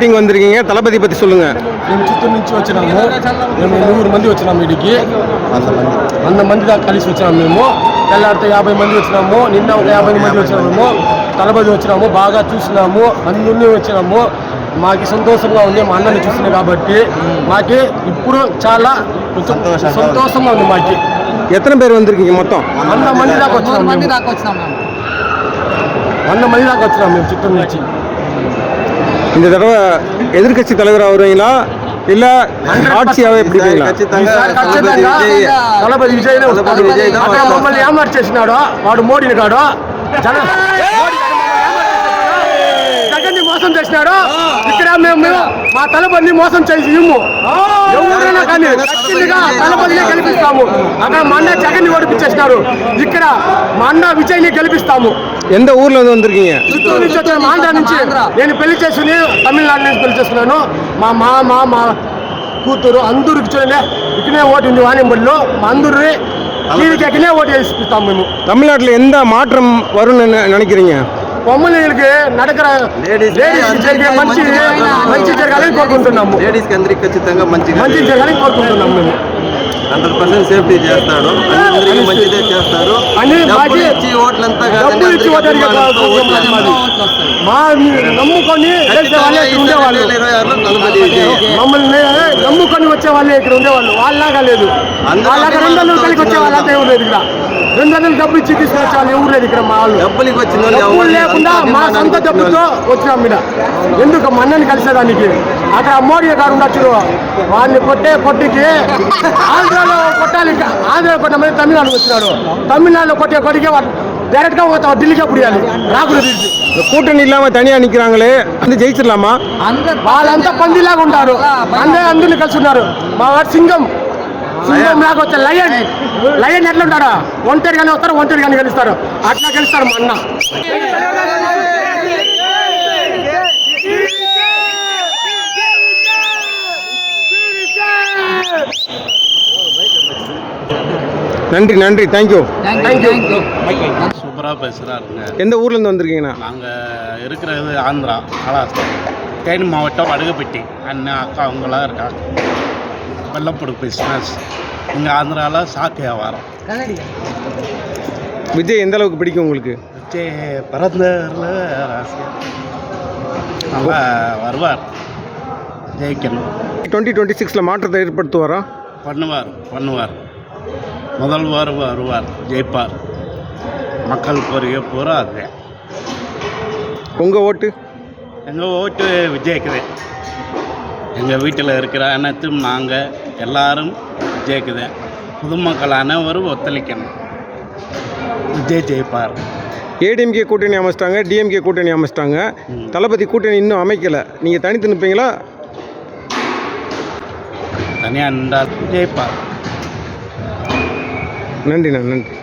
Meeting வந்திருக்கீங்க, தளபதி பற்றி சொல்லுங்கள். మేము చిత్తూరు నుంచి వచ్చినాము. మేము 100 మంది వచ్చినాము. వీడికి 100 మంది దాకా కలిసి వచ్చినాము. మేము తెల్లారితో 50 మంది వచ్చినాము. నిన్న ఒక 50 మంది వచ్చినాము. తలబడి వచ్చినాము, బాగా చూసినాము, అందరినీ వచ్చినాము. మాకు సంతోషంగా ఉంది మా అన్నని చూసినాయి కాబట్టి. మాకు ఇప్పుడు చాలా సంతోషంగా ఉంది. మాకు எத்தனை பேர் வந்திருக்கீங்க மொத்தம்? 100 మంది దాకా వచ్చినాము. 100 మంది దాకా వచ్చినాము మేము చిత్తూరు నుంచి. இந்த தடவை எதிர்கட்சி தலைவராக வருவீங்களா இல்ல ஆட்சியாவே பிடிப்பீங்களா? தளபதி விஜய் మమ్మల్ని ఏమార్చి చేసినాడో వాడు మోడీని కాడు, జగన్ని మోసం చేసినాడు. ఇక్కడ మేము మా తలబడిని మోసం చేసి ఎవరైనా కానీ తలబడిని గెలిపిస్తాము. అక్కడ మా అన్న జగన్ని ఓడిపించేసినారు. ఇక్కడ మా అన్న విజయ్ని గెలిపిస్తాము. எந்த ஊர்ல இருந்து வந்திருக்கீங்க? చిత్తూరు నుంచి వచ్చాను, ఆంధ్ర నుంచి. నేను పెళ్లి చేసుకుని తమిళనాడు నుంచి పెళ్లి చేసుకున్నాను. మా మామ మా కూతురు అందరికి చూడండి ఇక్కడే ఓటు ఉంది. వాణింబడిలో మా అందరినీ దీనికెక్కనే ఓటు వేసిస్తాము మేము. தமிழ்நாட்டில் எந்த மாற்றம் வரும்னு நினைக்கிறீங்க? பொம்மலைகளுக்கு நடக்கிற మంచి జరగాలని కోరుకుంటున్నాము. లేడీస్కి అందరికి ఖచ్చితంగా మంచి జరగాలని కోరుకుంటున్నాము. మేము 100% సేఫ్టీ చేస్తాడు, అందరికీ మంచిదే చేస్తారు. డబ్బులు ఇచ్చి ఓట్లంతా నమ్ముకొని మమ్మల్ని నమ్ముకొని వచ్చే వాళ్ళే ఇక్కడ ఉండేవాళ్ళు. వాళ్ళలాగా లేదు, వాళ్ళలాగా 200 కలిగి వచ్చే వాళ్ళంతా ఎవరు లేదు. ఇక్కడ 200 డబ్బు ఇచ్చి తీసుకొచ్చే వాళ్ళు ఎవరు లేదు ఇక్కడ. మా వాళ్ళు డబ్బులకి వచ్చిన లేకుండా మా సొంత డబ్బుతో వచ్చినాం మీద. ఎందుకు మా అన్నని కలిసేదానికి? అక్కడ మోడీ గారు ఉండొచ్చు, వాళ్ళని కొట్టికి ఆంధ్రాలో కొట్టాలి. ఆంధ్రాలో కొట్టమని తమిళనాడు వచ్చినాడు. తమిళనాడులో కొట్టికే వాళ్ళు డైరెక్ట్గా పోతాం, ఢిల్లీకే పుడియాలి. రాకుండా கூட்டணி இல்லாம தனியா நிக்கிறாங்களே, வந்து ஜெயிச்சிடலாமா? వాళ్ళంతా పందిలాగా ఉంటారు, అందరినీ కలిసి ఉన్నారు. మా వాడు సింగం లాగా వచ్చారు. లయన్ ఎట్లా ఉంటాడా? ఒంటరిగానే వస్తారు, ఒంటరిగానే గెలుస్తారు. అట్లా గెలుస్తారు మా అన్న. நன்றி நன்றி, தேங்க்யூ. சூப்பராக பேசுகிறாருங்க. எந்த ஊர்லேருந்து வந்திருக்கீங்கண்ணா? நாங்கள் இருக்கிறது ஆந்திரா, கலாஸ்தான், தேனி மாவட்டம் வடுகப்பட்டி. அண்ணன் அக்கா அவங்களாம் இருக்காங்க. வெள்ளப்பொடு பிஸ்னஸ் இங்கே ஆந்திராவில் சாக்கு வியாபாரம். விஜய் எந்த அளவுக்கு பிடிக்கும் உங்களுக்கு? விஜய் பிறந்தரில் ராசியாக நல்லா வருவார், ஜெயிக்கணும். 2026 மாற்றத்தை ஏற்படுத்துவாரா? பண்ணுவார். முதல்வர் வருவார், ஜெயிப்பார். மக்கள் கோரிக்கை பூரா அது. உங்கள் ஓட்டு? எங்கள் ஓட்டு விஜய்க்குது. எங்கள் வீட்டில் இருக்கிற அனைத்தும் நாங்கள் எல்லாரும் விஜய்க்குது. பொதுமக்கள் அனைவரும் ஒத்துழைக்கணும், விஜய் ஜெயிப்பார். ஏடிஎம்கே கூட்டணி அமைச்சிட்டாங்க, டிஎம்கே கூட்டணி அமைச்சிட்டாங்க. தளபதி கூட்டணி இன்னும் அமைக்கலை, நீங்கள் தனித்து நிற்பீங்களா? தனியாக நின்றால் ஜெயிப்பார். நன்றிண்ணா, நன்றி.